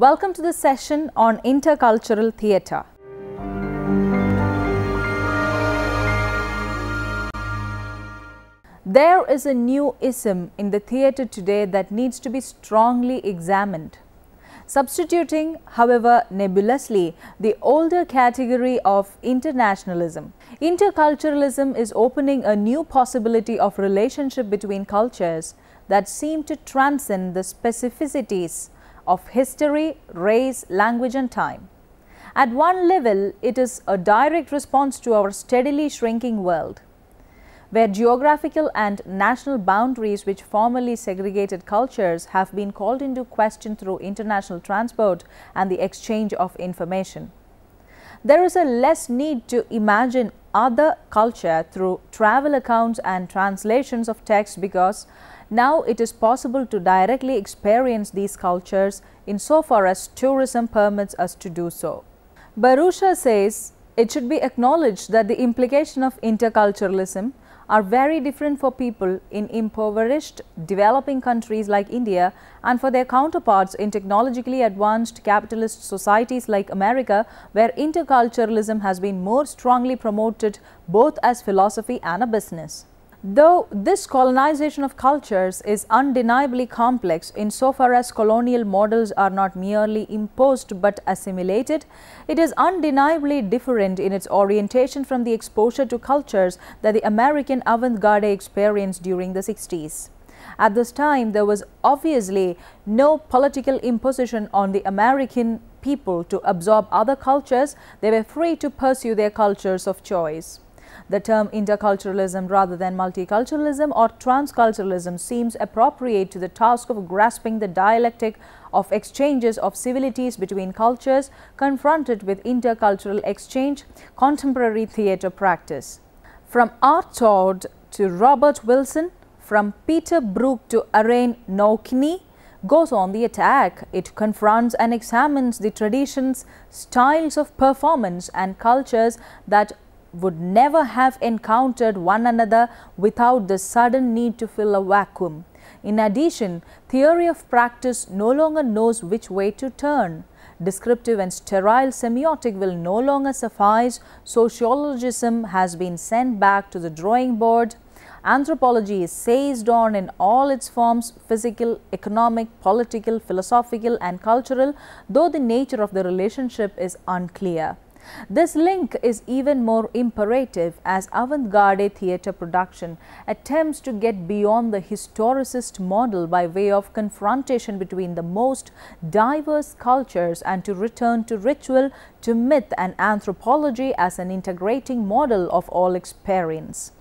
Welcome to the session on intercultural theatre. There is a new ism in the theatre today that needs to be strongly examined, substituting, however nebulously, the older category of internationalism. Interculturalism is opening a new possibility of relationship between cultures that seem to transcend the specificities of history, race, language and time. At one level, it is a direct response to our steadily shrinking world, where geographical and national boundaries which formerly segregated cultures have been called into question through international transport and the exchange of information. There is a less need to imagine other culture through travel accounts and translations of text, because now it is possible to directly experience these cultures insofar as tourism permits us to do so. Barusha says it should be acknowledged that the implications of interculturalism are very different for people in impoverished developing countries like India and for their counterparts in technologically advanced capitalist societies like America, where interculturalism has been more strongly promoted both as philosophy and a business. Though this colonization of cultures is undeniably complex insofar as colonial models are not merely imposed but assimilated, it is undeniably different in its orientation from the exposure to cultures that the American avant-garde experienced during the 60s. At this time, there was obviously no political imposition on the American people to absorb other cultures. They were free to pursue their cultures of choice. The term interculturalism rather than multiculturalism or transculturalism seems appropriate to the task of grasping the dialectic of exchanges of civilities between cultures confronted with intercultural exchange, contemporary theatre practice. From Art Todd to Robert Wilson, from Peter Brook to Arain Noukini, goes on the attack. It confronts and examines the traditions, styles of performance and cultures that would never have encountered one another without the sudden need to fill a vacuum. In addition, theory of practice no longer knows which way to turn. Descriptive and sterile semiotic will no longer suffice. Sociologism has been sent back to the drawing board. Anthropology is seized on in all its forms, physical, economic, political, philosophical and cultural, though the nature of the relationship is unclear. This link is even more imperative as avant-garde theatre production attempts to get beyond the historicist model by way of confrontation between the most diverse cultures and to return to ritual, to myth and anthropology as an integrating model of all experience.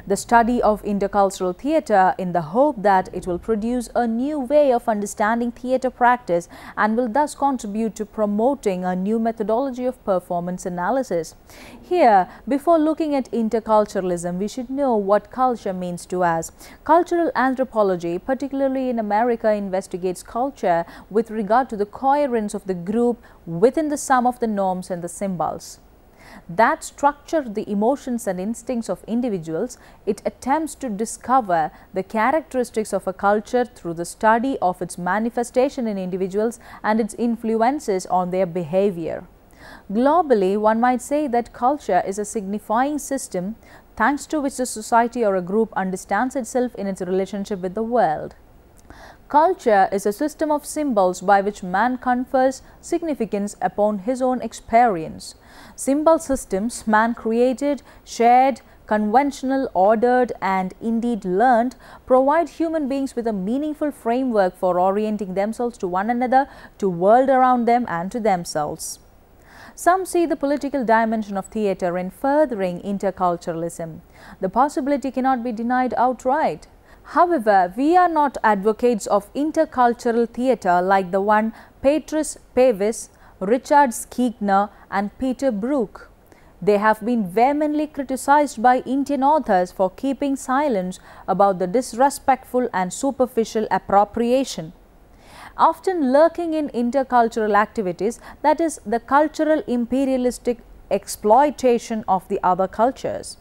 The study of intercultural theatre in the hope that it will produce a new way of understanding theatre practice and will thus contribute to promoting a new methodology of performance analysis. Here, before looking at interculturalism, we should know what culture means to us. Cultural anthropology, particularly in America, investigates culture with regard to the coherence of the group within the sum of the norms and the symbols that structure the emotions and instincts of individuals. It attempts to discover the characteristics of a culture through the study of its manifestation in individuals and its influences on their behavior. Globally, one might say that culture is a signifying system thanks to which the society or a group understands itself in its relationship with the world. Culture is a system of symbols by which man confers significance upon his own experience. Symbol systems, man created, shared, conventional, ordered and indeed learned, provide human beings with a meaningful framework for orienting themselves to one another, to world around them and to themselves. Some see the political dimension of theatre in furthering interculturalism. The possibility cannot be denied outright. However, we are not advocates of intercultural theatre like the one Patrice Pavis, Richard Schiegner and Peter Brook. They have been vehemently criticized by Indian authors for keeping silence about the disrespectful and superficial appropriation often lurking in intercultural activities, that is, the cultural imperialistic exploitation of the other cultures.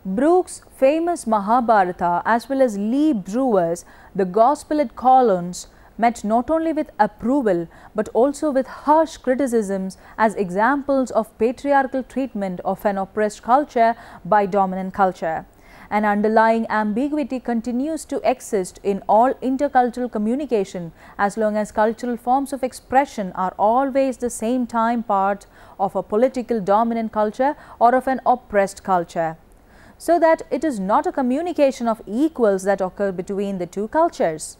Brook's famous Mahabharata as well as Lee Brewer's The Gospel at Cologne met not only with approval but also with harsh criticisms as examples of patriarchal treatment of an oppressed culture by dominant culture. An underlying ambiguity continues to exist in all intercultural communication as long as cultural forms of expression are always the same time part of a political dominant culture or of an oppressed culture, so that it is not a communication of equals that occur between the two cultures.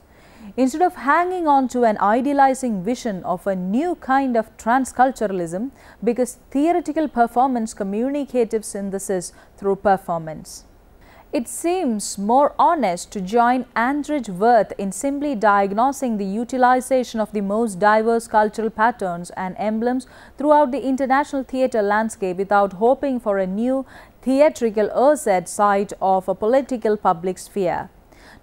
Instead of hanging on to an idealizing vision of a new kind of transculturalism, because theoretical performance communicative synthesis through performance. It seems more honest to join Andrej Wirth in simply diagnosing the utilization of the most diverse cultural patterns and emblems throughout the international theatre landscape without hoping for a new theatrical ersatz site of a political public sphere.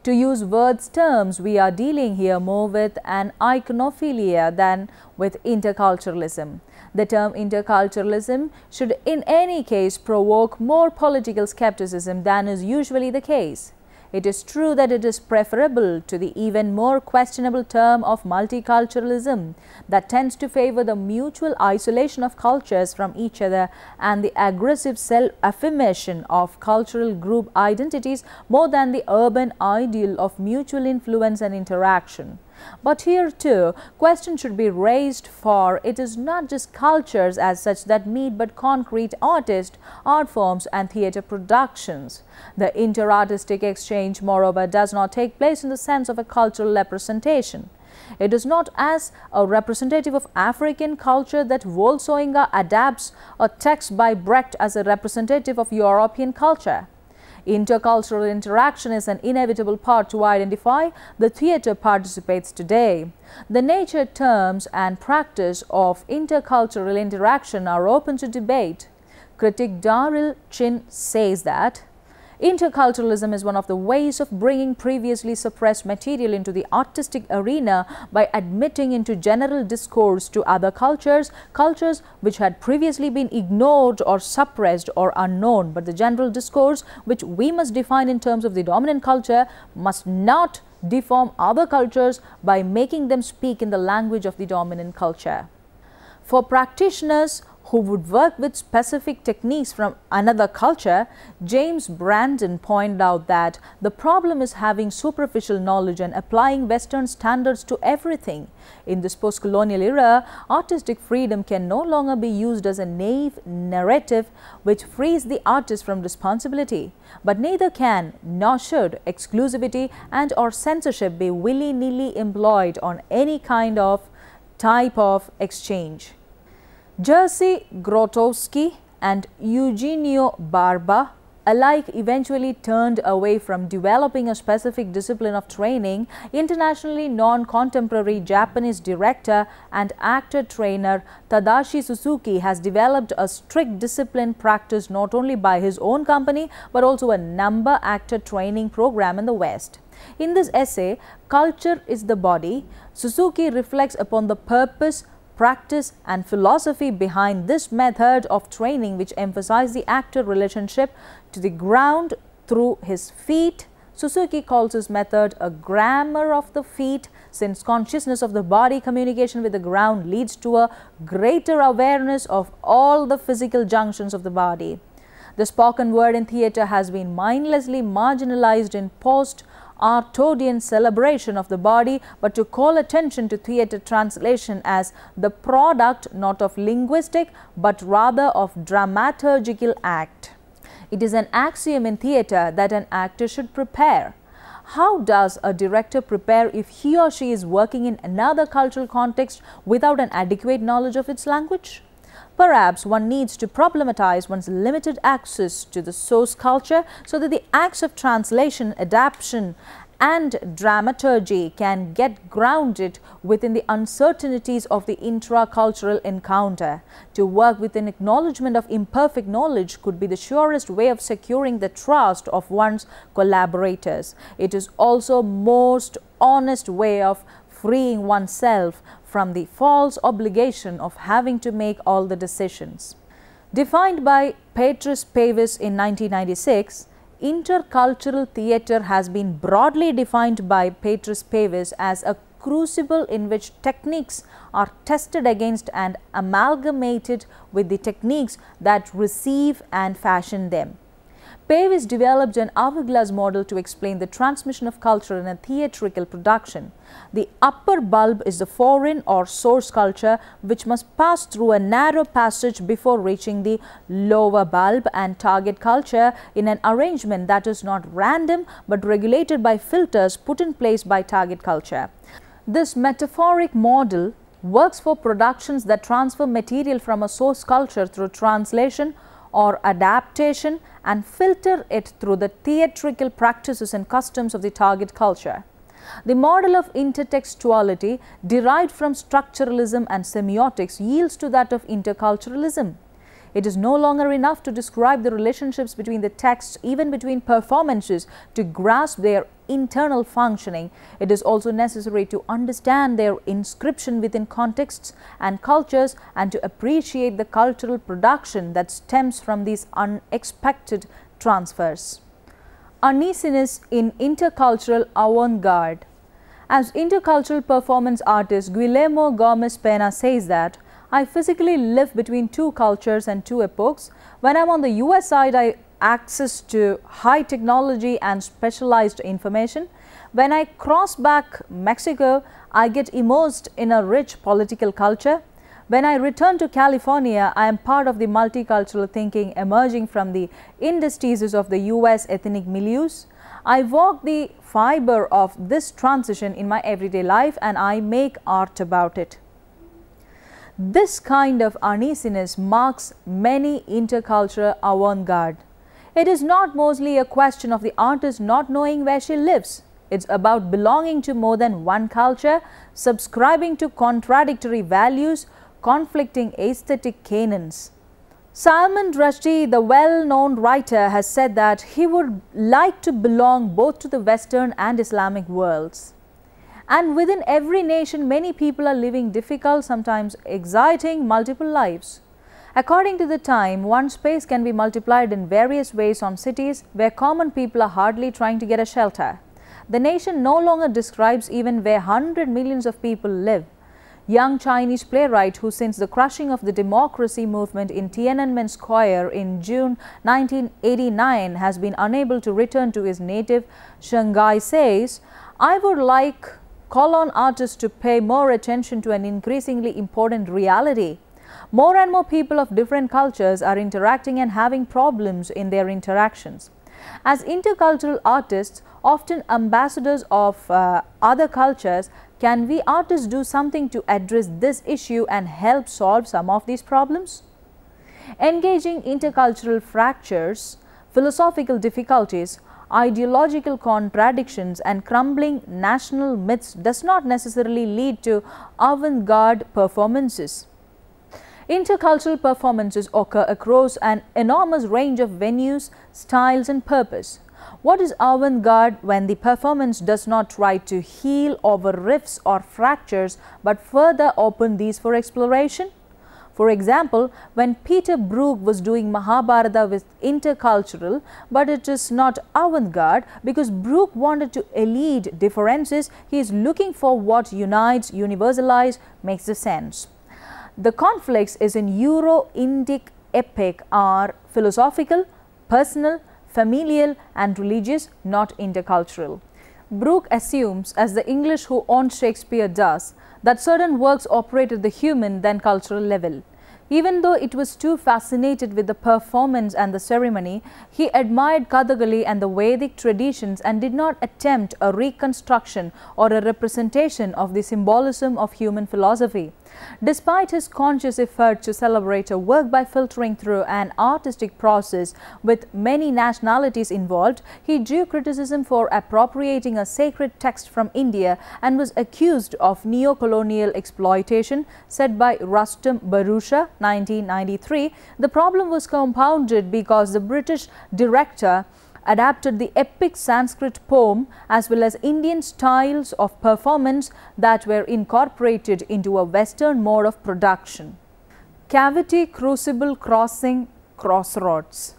To use Wirth's terms, we are dealing here more with an iconophilia than with interculturalism. The term interculturalism should in any case provoke more political skepticism than is usually the case. It is true that it is preferable to the even more questionable term of multiculturalism that tends to favor the mutual isolation of cultures from each other and the aggressive self-affirmation of cultural group identities more than the urban ideal of mutual influence and interaction. But here too, question should be raised, for it is not just cultures as such that meet but concrete artists, art forms and theatre productions. The interartistic exchange, moreover, does not take place in the sense of a cultural representation. It is not as a representative of African culture that Wolsoinga adapts a text by Brecht as a representative of European culture. Intercultural interaction is an inevitable part to identify the theatre participates today. The nature, terms and practice of intercultural interaction are open to debate. Critic Daryl Chin says that interculturalism is one of the ways of bringing previously suppressed material into the artistic arena by admitting into general discourse to other cultures which had previously been ignored or suppressed or unknown. But the general discourse, which we must define in terms of the dominant culture, must not deform other cultures by making them speak in the language of the dominant culture. For practitioners who would work with specific techniques from another culture, James Brandon pointed out that the problem is having superficial knowledge and applying Western standards to everything. In this post-colonial era, artistic freedom can no longer be used as a naive narrative which frees the artist from responsibility. But neither can nor should exclusivity and or censorship be willy-nilly employed on any kind of type of exchange. Jerzy Grotowski and Eugenio Barba alike eventually turned away from developing a specific discipline of training. Internationally non-contemporary Japanese director and actor trainer Tadashi Suzuki has developed a strict discipline practiced not only by his own company but also a number actor training program in the West. In this essay, Culture is the Body, Suzuki reflects upon the purpose, practice and philosophy behind this method of training, which emphasizes the actor relationship to the ground through his feet. Suzuki calls his method a grammar of the feet, since consciousness of the body communication with the ground leads to a greater awareness of all the physical junctions of the body. The spoken word in theatre has been mindlessly marginalized in post-Artaudian celebration of the body, but to call attention to theatre translation as the product not of linguistic but rather of dramaturgical act. It is an axiom in theatre that an actor should prepare. How does a director prepare if he or she is working in another cultural context without an adequate knowledge of its language? Perhaps one needs to problematize one's limited access to the source culture so that the acts of translation, adaptation and dramaturgy can get grounded within the uncertainties of the intracultural encounter. To work with an acknowledgement of imperfect knowledge could be the surest way of securing the trust of one's collaborators. It is also most honest way of freeing oneself from the false obligation of having to make all the decisions. Defined by Patrice Pavis in 1996, intercultural theatre has been broadly defined by Patrice Pavis as a crucible in which techniques are tested against and amalgamated with the techniques that receive and fashion them. Pavey developed an hourglass model to explain the transmission of culture in a theatrical production. The upper bulb is the foreign or source culture, which must pass through a narrow passage before reaching the lower bulb and target culture in an arrangement that is not random but regulated by filters put in place by target culture. This metaphoric model works for productions that transfer material from a source culture through translation or adaptation and filter it through the theatrical practices and customs of the target culture. The model of intertextuality derived from structuralism and semiotics yields to that of interculturalism. It is no longer enough to describe the relationships between the texts, even between performances, to grasp their internal functioning. It is also necessary to understand their inscription within contexts and cultures and to appreciate the cultural production that stems from these unexpected transfers. Uneasiness in intercultural avant-garde. As intercultural performance artist Guillermo Gomez Pena says that, I physically live between two cultures and two epochs. When I'm on the US side, I access to high technology and specialized information. When I cross back Mexico, I get immersed in a rich political culture. When I return to California, I am part of the multicultural thinking emerging from the interstices of the US ethnic milieus. I walk the fiber of this transition in my everyday life and I make art about it. This kind of uneasiness marks many intercultural avant-garde. It is not mostly a question of the artist not knowing where she lives. It's about belonging to more than one culture, subscribing to contradictory values, conflicting aesthetic canons. Salman Rushdie, the well-known writer, has said that he would like to belong both to the Western and Islamic worlds. And within every nation, many people are living difficult, sometimes exciting, multiple lives. According to the time, one space can be multiplied in various ways on cities where common people are hardly trying to get a shelter. The nation no longer describes even where 100 millions of people live. Young Chinese playwright who since the crushing of the democracy movement in Tiananmen Square in June 1989 has been unable to return to his native Shanghai says, I would like call on artists to pay more attention to an increasingly important reality. More and more people of different cultures are interacting and having problems in their interactions. As intercultural artists, often ambassadors of other cultures, can we artists do something to address this issue and help solve some of these problems? Engaging intercultural fractures, philosophical difficulties, ideological contradictions and crumbling national myths does not necessarily lead to avant-garde performances. Intercultural performances occur across an enormous range of venues, styles and purpose. What is avant-garde when the performance does not try to heal over rifts or fractures but further open these for exploration? For example, when Peter Brook was doing Mahabharata with intercultural, but it is not avant-garde because Brook wanted to elide differences, he is looking for what unites, universalizes, makes the sense. The conflicts is in Euro-Indic epic are philosophical, personal, familial and religious, not intercultural. Brook assumes, as the English who owned Shakespeare does, that certain works operate at the human then cultural level. Even though it was too fascinated with the performance and the ceremony, he admired Kathakali and the Vedic traditions and did not attempt a reconstruction or a representation of the symbolism of human philosophy. Despite his conscious effort to celebrate a work by filtering through an artistic process with many nationalities involved, he drew criticism for appropriating a sacred text from India and was accused of neo-colonial exploitation, said by Rustam Barusha, 1993. The problem was compounded because the British director adapted the epic Sanskrit poem as well as Indian styles of performance that were incorporated into a Western mode of production. Cavity, crucible, crossing, crossroads.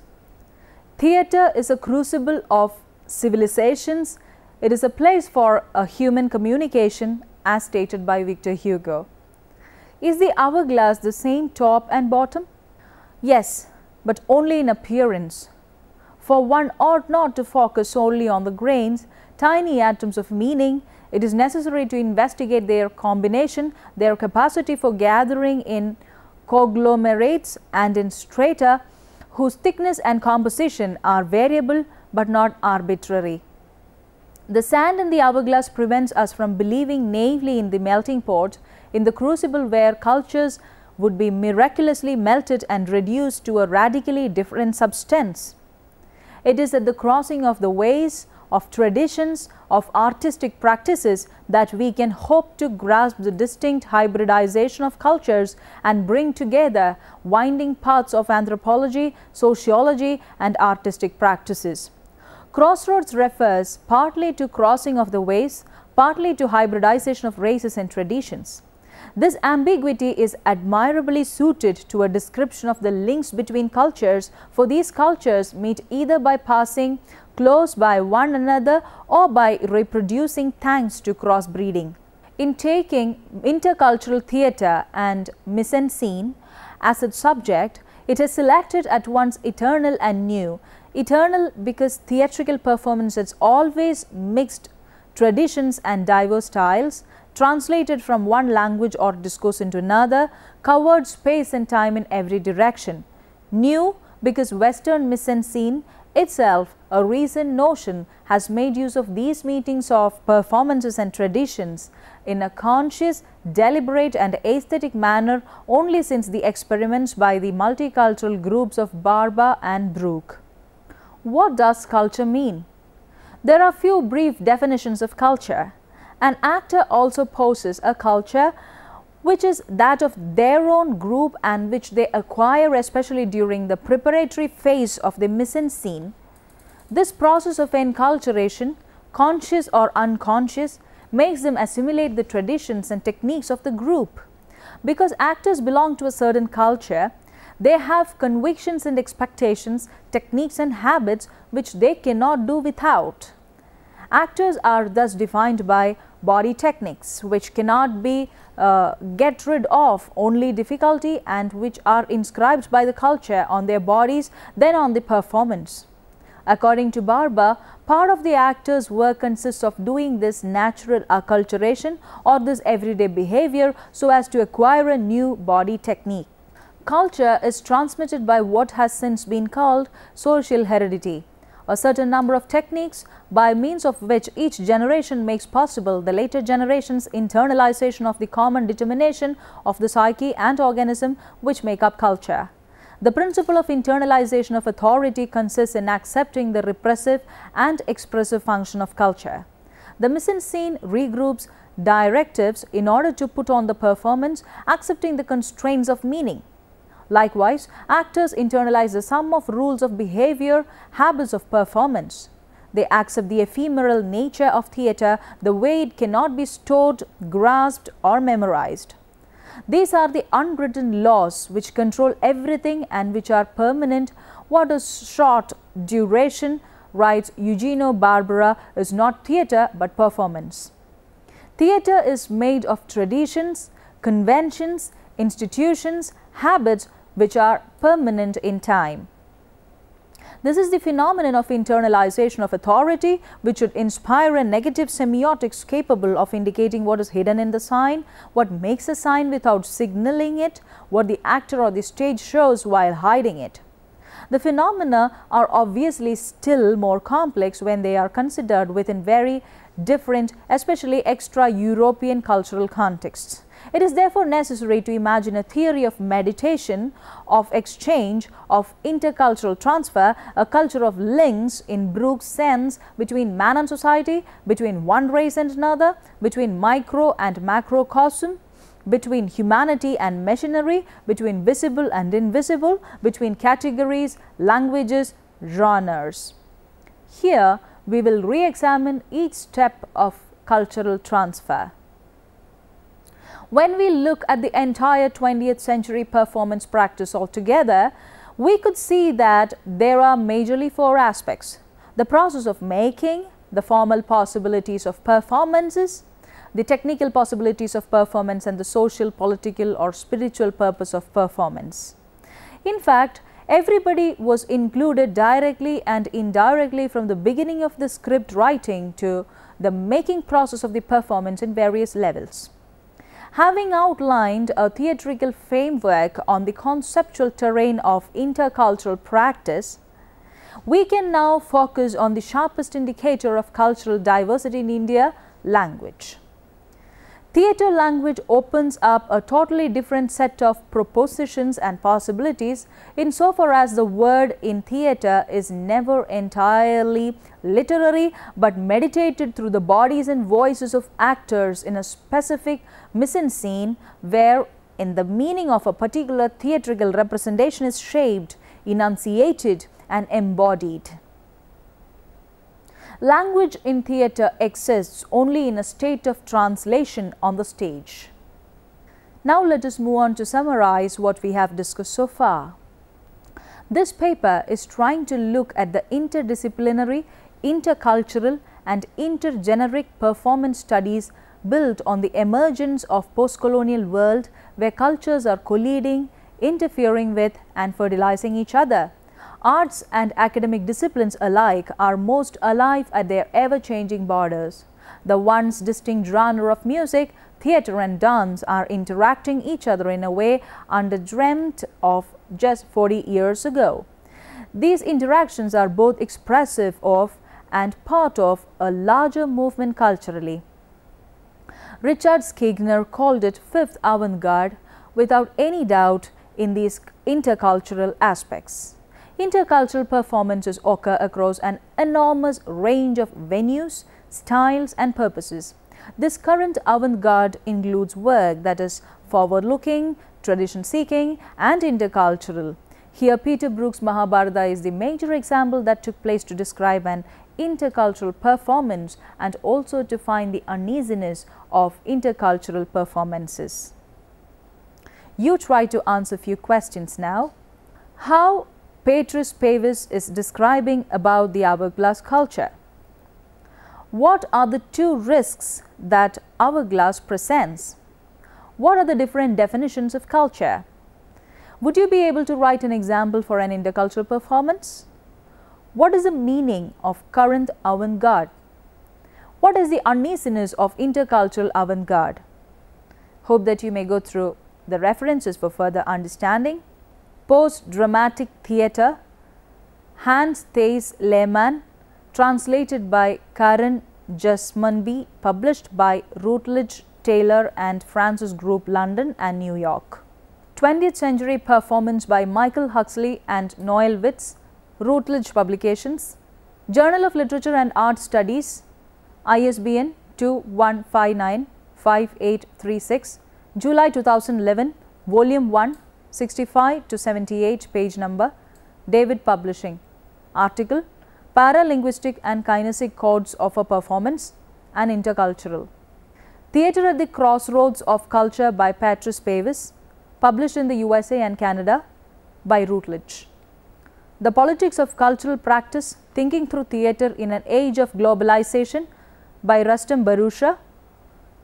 Theatre is a crucible of civilizations. It is a place for a human communication, as stated by Victor Hugo. Is the hourglass the same top and bottom? Yes, but only in appearance. For one ought not to focus solely on the grains, tiny atoms of meaning. It is necessary to investigate their combination, their capacity for gathering in conglomerates and in strata whose thickness and composition are variable but not arbitrary. The sand in the hourglass prevents us from believing naively in the melting pot, in the crucible where cultures would be miraculously melted and reduced to a radically different substance. It is at the crossing of the ways, of traditions, of artistic practices that we can hope to grasp the distinct hybridization of cultures and bring together winding paths of anthropology, sociology, and artistic practices. Crossroads refers partly to crossing of the ways, partly to hybridization of races and traditions. This ambiguity is admirably suited to a description of the links between cultures, for these cultures meet either by passing close by one another or by reproducing thanks to crossbreeding. In taking intercultural theatre and mise-en-scene as its subject, it has selected at once eternal and new. Eternal because theatrical performances always mixed traditions and diverse styles, translated from one language or discourse into another, covered space and time in every direction. New because Western mise-en-scene itself, a recent notion, has made use of these meetings of performances and traditions in a conscious, deliberate and aesthetic manner only since the experiments by the multicultural groups of Barba and Brooke. What does culture mean? There are few brief definitions of culture. An actor also poses a culture which is that of their own group and which they acquire especially during the preparatory phase of the mise-en-scene. This process of enculturation, conscious or unconscious, makes them assimilate the traditions and techniques of the group. Because actors belong to a certain culture, they have convictions and expectations, techniques and habits which they cannot do without. Actors are thus defined by body techniques which cannot be get rid of only difficulty and which are inscribed by the culture on their bodies then on the performance. According to Barba, part of the actor's work consists of doing this natural acculturation or this everyday behavior so as to acquire a new body technique. Culture is transmitted by what has since been called social heredity, a certain number of techniques by means of which each generation makes possible the later generation's internalization of the common determination of the psyche and organism which make up culture. The principle of internalization of authority consists in accepting the repressive and expressive function of culture. The mise-en-scene regroups directives in order to put on the performance, accepting the constraints of meaning. Likewise, actors internalize the sum of rules of behavior, habits of performance. They accept the ephemeral nature of theatre, the way it cannot be stored, grasped or memorized. These are the unwritten laws which control everything and which are permanent. What is short duration, writes Eugenio Barbera, is not theatre but performance. Theatre is made of traditions, conventions, institutions, habits which are permanent in time. This is the phenomenon of internalization of authority which should inspire a negative semiotics capable of indicating what is hidden in the sign, what makes a sign without signaling it, what the actor or the stage shows while hiding it. The phenomena are obviously still more complex when they are considered within very different, especially extra-European cultural contexts. It is therefore necessary to imagine a theory of meditation, of exchange, of intercultural transfer, a culture of links in Brooke's sense between man and society, between one race and another, between micro and macrocosm, between humanity and machinery, between visible and invisible, between categories, languages, genres. Here we will re-examine each step of cultural transfer. When we look at the entire 20th century performance practice altogether, we could see that there are majorly four aspects: the process of making, the formal possibilities of performances, the technical possibilities of performance and the social, political or spiritual purpose of performance. In fact, everybody was included directly and indirectly from the beginning of the script writing to the making process of the performance in various levels. Having outlined a theatrical framework on the conceptual terrain of intercultural practice, we can now focus on the sharpest indicator of cultural diversity in India, language. Theatre language opens up a totally different set of propositions and possibilities insofar as the word in theatre is never entirely literary but meditated through the bodies and voices of actors in a specific mise-en-scene where in the meaning of a particular theatrical representation is shaped, enunciated and embodied. Language in theatre exists only in a state of translation on the stage. Now let us move on to summarize what we have discussed so far. This paper is trying to look at the interdisciplinary, intercultural and intergeneric performance studies built on the emergence of post-colonial world where cultures are colliding, interfering with and fertilizing each other. Arts and academic disciplines alike are most alive at their ever-changing borders. The once distinct genre of music, theatre and dance are interacting each other in a way undreamt of just 40 years ago. These interactions are both expressive of and part of a larger movement culturally. Richard Skinner called it fifth avant-garde without any doubt in these intercultural aspects. Intercultural performances occur across an enormous range of venues, styles and purposes. This current avant-garde includes work that is forward-looking, tradition-seeking and intercultural. Here Peter Brook's Mahabharata is the major example that took place to describe an intercultural performance and also to find the uneasiness of intercultural performances. You try to answer a few questions now. How Petrus Pavis is describing about the hourglass culture. What are the two risks that hourglass presents? What are the different definitions of culture? Would you be able to write an example for an intercultural performance? What is the meaning of current avant-garde? What is the uneasiness of intercultural avant-garde? Hope that you may go through the references for further understanding. Post-dramatic theatre, Hans Theis Lehmann, translated by Karen Jasmanby, published by Routledge, Taylor and Francis Group, London and New York. 20th Century Performance by Michael Huxley and Noel Witz, Routledge Publications. Journal of Literature and Art Studies, ISBN 21595836, July 2011, Volume 1, 65 to 78, page number, David Publishing. Article, Paralinguistic and Kinesic Codes of a Performance and Intercultural. Theatre at the Crossroads of Culture by Petrus Pavis, published in the USA and Canada by Routledge. The Politics of Cultural Practice, Thinking Through Theatre in an Age of Globalization by Rustam Barusha,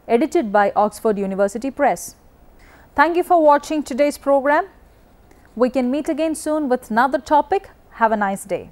edited by Oxford University Press. Thank you for watching today's program. We can meet again soon with another topic. Have a nice day.